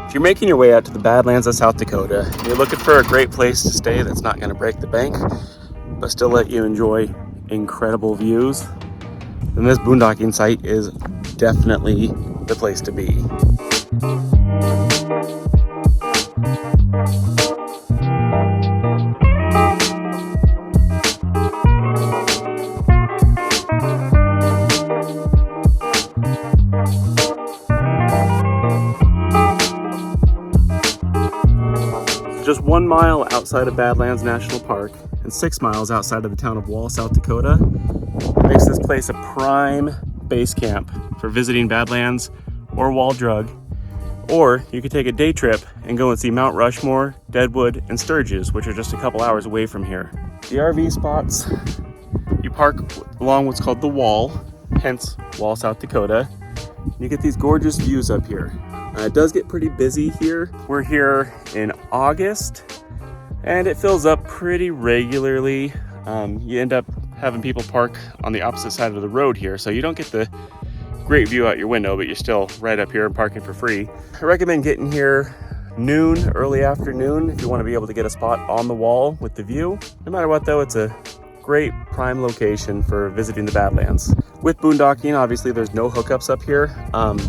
If you're making your way out to the Badlands of South Dakota, you're looking for a great place to stay that's not going to break the bank, but still let you enjoy incredible views, then this boondocking site is definitely the place to be. Just 1 mile outside of Badlands National Park and 6 miles outside of the town of Wall, South Dakota, makes this place a prime base camp for visiting Badlands or Wall Drug. Or you could take a day trip and go and see Mount Rushmore, Deadwood, and Sturgis, which are just a couple hours away from here. The RV spots, you park along what's called the Wall, hence Wall, South Dakota. You get these gorgeous views up here. It does get pretty busy here. We're here in August and it fills up pretty regularly. You end up having people park on the opposite side of the road here, so you don't get the great view out your window, but you're still right up here and parking for free. I recommend getting here noon, early afternoon, if you want to be able to get a spot on the Wall with the view. No matter what though, it's a great prime location for visiting the Badlands. With boondocking, obviously there's no hookups up here.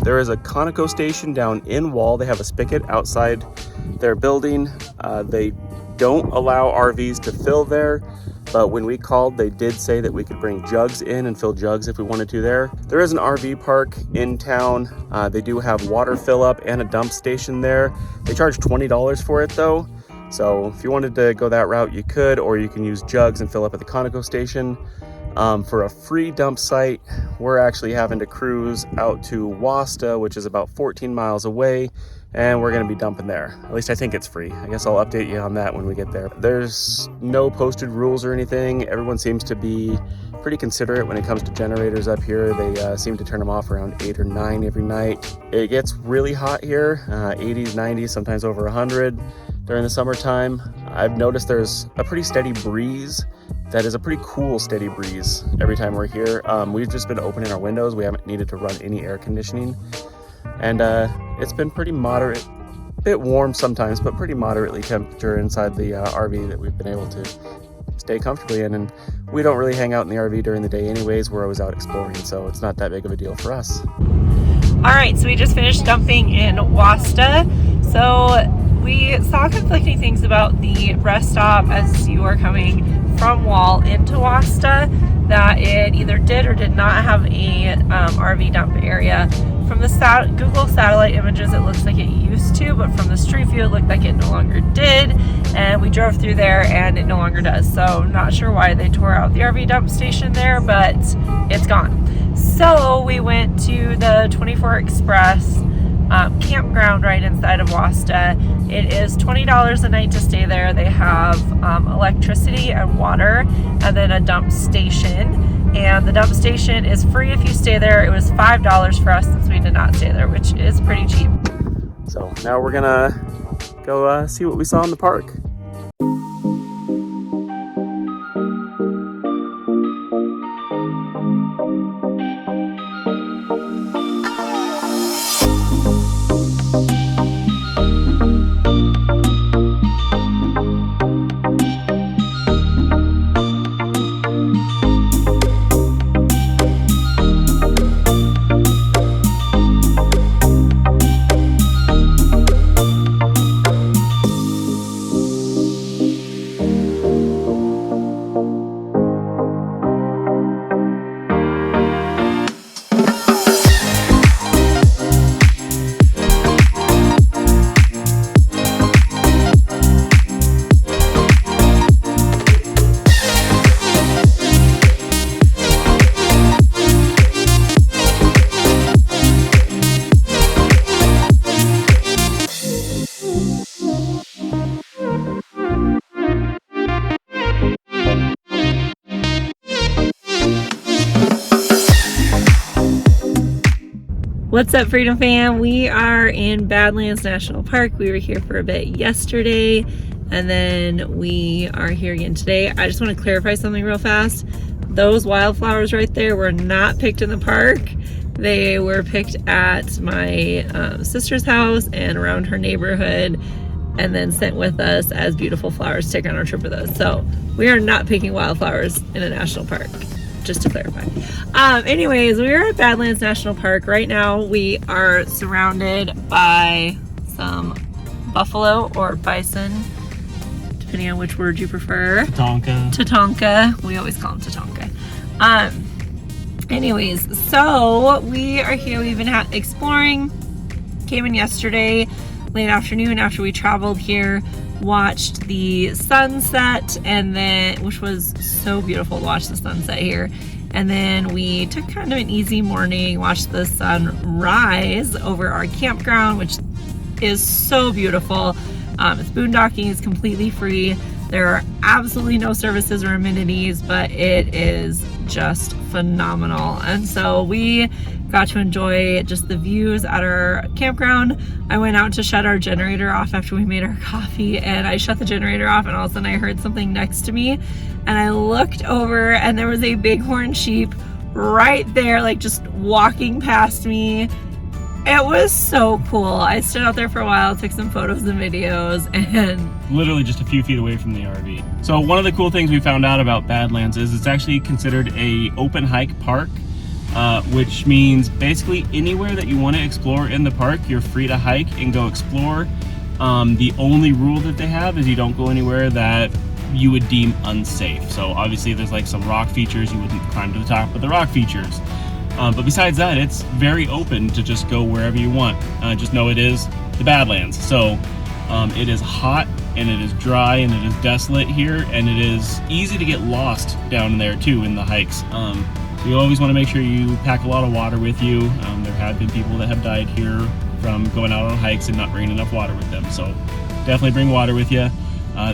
There is a Conoco station down in Wall. They have a spigot outside their building. They don't allow RVs to fill there, but when we called, they did say that we could bring jugs in and fill jugs if we wanted to there. There is an RV park in town. They do have water fill up and a dump station there. They charge $20 for it though. So if you wanted to go that route, you could, or you can use jugs and fill up at the Conoco station. For a free dump site, we're actually having to cruise out to Wasta, which is about 14 miles away, and we're going to be dumping there. At least I think it's free. I guess I'll update you on that when we get there. There's no posted rules or anything. Everyone seems to be pretty considerate when it comes to generators up here. They seem to turn them off around 8 or 9 every night. It gets really hot here, 80s, 90s, sometimes over 100 during the summertime. I've noticed there's a pretty steady breeze. That is a pretty cool steady breeze every time we're here. We've just been opening our windows. We haven't needed to run any air conditioning. And it's been pretty moderate, a bit warm sometimes, but pretty moderately temperature inside the RV that we've been able to stay comfortably in. And we don't really hang out in the RV during the day anyways. We're always out exploring, so it's not that big of a deal for us. All right, so we just finished dumping in Wasta. So we saw conflicting things about the rest stop as you are coming from Wall into Wasta, that it either did or did not have a RV dump area. From the Google satellite images, it looks like it used to, but from the street view, it looked like it no longer did. And we drove through there and it no longer does. So not sure why they tore out the RV dump station there, but it's gone. So we went to the 24 Express campground right inside of Wasta. It is $20 a night to stay there. They have electricity and water, and then a dump station. And the dump station is free if you stay there. It was $5 for us since we did not stay there, which is pretty cheap. So now we're gonna go see what we saw in the park. What's up, Freedom Fam? We are in Badlands National Park. We were here for a bit yesterday, and then we are here again today. I just want to clarify something real fast. Those wildflowers right there were not picked in the park. They were picked at my sister's house and around her neighborhood, and then sent with us as beautiful flowers to take on our trip with us. So we are not picking wildflowers in a national park, just to clarify. Anyways, we are at Badlands National Park. Right now we are surrounded by some buffalo or bison, depending on which word you prefer. Tatonka. We always call them Tatonka. Anyways, so we are here. We've been exploring. Came in yesterday, late afternoon after we traveled here, watched the sunset, and then, which was so beautiful to watch the sunset here. And then we took kind of an easy morning, watched the sun rise over our campground, which is so beautiful. It's boondocking, it's completely free. There are absolutely no services or amenities, but it is just phenomenal. And so we got to enjoy just the views at our campground. I went out to shut our generator off after we made our coffee, and I shut the generator off, and all of a sudden I heard something next to me, and I looked over and there was a bighorn sheep right there, like just walking past me. It was so cool. I stood out there for a while, took some photos and videos, and literally just a few feet away from the RV. So one of the cool things we found out about Badlands is it's actually considered a open hike park, which means basically anywhere that you want to explore in the park, you're free to hike and go explore. The only rule that they have is you don't go anywhere that you would deem unsafe. So obviously there's like some rock features, you wouldn't climb to the top of the rock features. But besides that, it's very open to just go wherever you want. Just know it is the Badlands. So it is hot and it is dry and it is desolate here, and it is easy to get lost down there too in the hikes. You always want to make sure you pack a lot of water with you. There have been people that have died here from going out on hikes and not bringing enough water with them. So definitely bring water with you.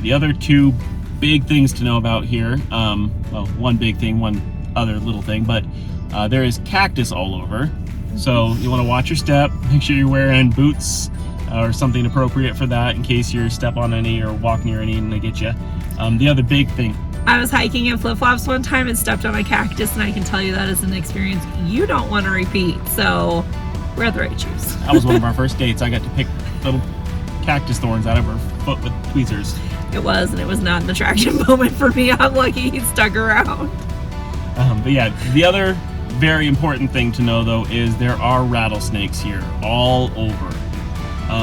The other two big things to know about here, well, one big thing, one other little thing, but there is cactus all over, so you want to watch your step. Make sure you're wearing boots or something appropriate for that in case you step on any or walk near any and they get you. The other big thing, I was hiking in flip-flops one time and stepped on a cactus, and I can tell you that is an experience you don't want to repeat, so wear the right shoes. That was one of our first dates. I got to pick little cactus thorns out of her foot with tweezers. It was, and it was not an attractive moment for me. I'm lucky he stuck around. But yeah, the other very important thing to know though is there are rattlesnakes here all over.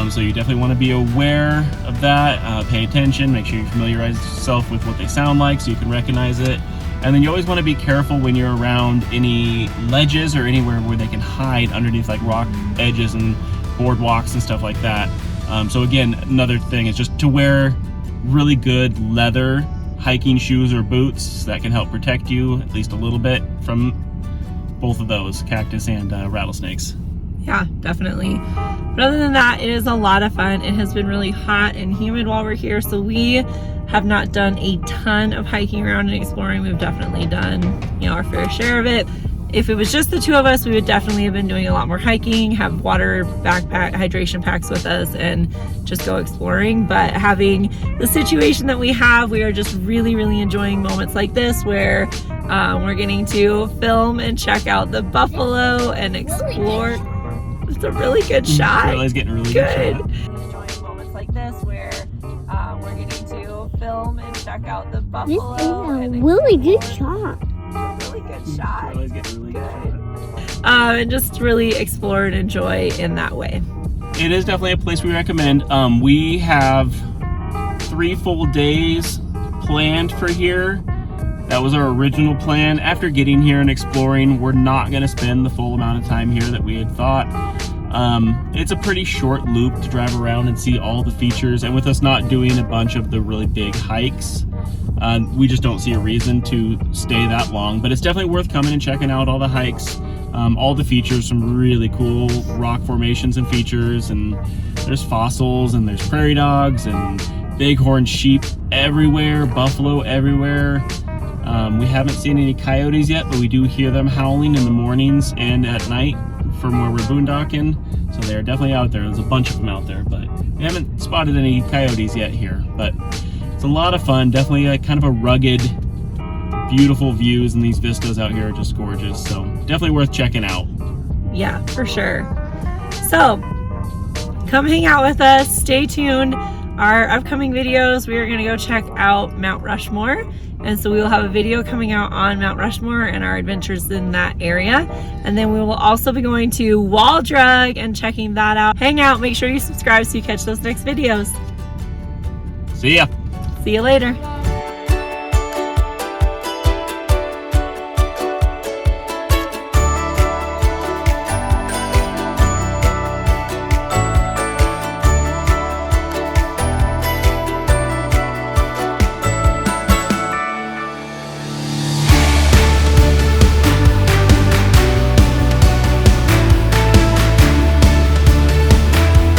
So you definitely want to be aware of that. Pay attention, make sure you familiarize yourself with what they sound like so you can recognize it. And then you always want to be careful when you're around any ledges or anywhere where they can hide underneath like rock edges and boardwalks and stuff like that. So again, another thing is just to wear really good leather hiking shoes or boots that can help protect you at least a little bit from both of those, cactus and rattlesnakes. Yeah, definitely. But other than that, it is a lot of fun. It has been really hot and humid while we're here, so we have not done a ton of hiking around and exploring. We've definitely done, our fair share of it. If it was just the two of us, we would definitely have been doing a lot more hiking, have water backpack, hydration packs with us, and just go exploring. But having the situation that we have, we are just really, really enjoying moments like this where we're getting to film and check out the buffalo and explore. It's a really good shot. It's getting a really good shot. Enjoying moments like this where we're getting to film and check out the buffalo. This is a really good shot. Really good shot. Really good shot. And just really explore and enjoy in that way. It is definitely a place we recommend. We have 3 full days planned for here. That was our original plan. After getting here and exploring, we're not going to spend the full amount of time here that we had thought. It's a pretty short loop to drive around and see all the features, and with us not doing a bunch of the really big hikes, we just don't see a reason to stay that long. But it's definitely worth coming and checking out all the hikes, all the features, some really cool rock formations and features, and there's fossils and there's prairie dogs and bighorn sheep everywhere, buffalo everywhere. We haven't seen any coyotes yet, but we do hear them howling in the mornings and at night from where we're boondocking, so they're definitely out there. There's a bunch of them out there, but we haven't spotted any coyotes yet here. But it's a lot of fun, definitely a kind of a rugged, beautiful views, and these vistas out here are just gorgeous, so definitely worth checking out. Yeah, for sure. So come hang out with us. Stay tuned. Our upcoming videos, we are going to go check out Mount Rushmore. And so we will have a video coming out on Mount Rushmore and our adventures in that area. And then we will also be going to Wall Drug and checking that out. Hang out. Make sure you subscribe so you catch those next videos. See ya. See you later.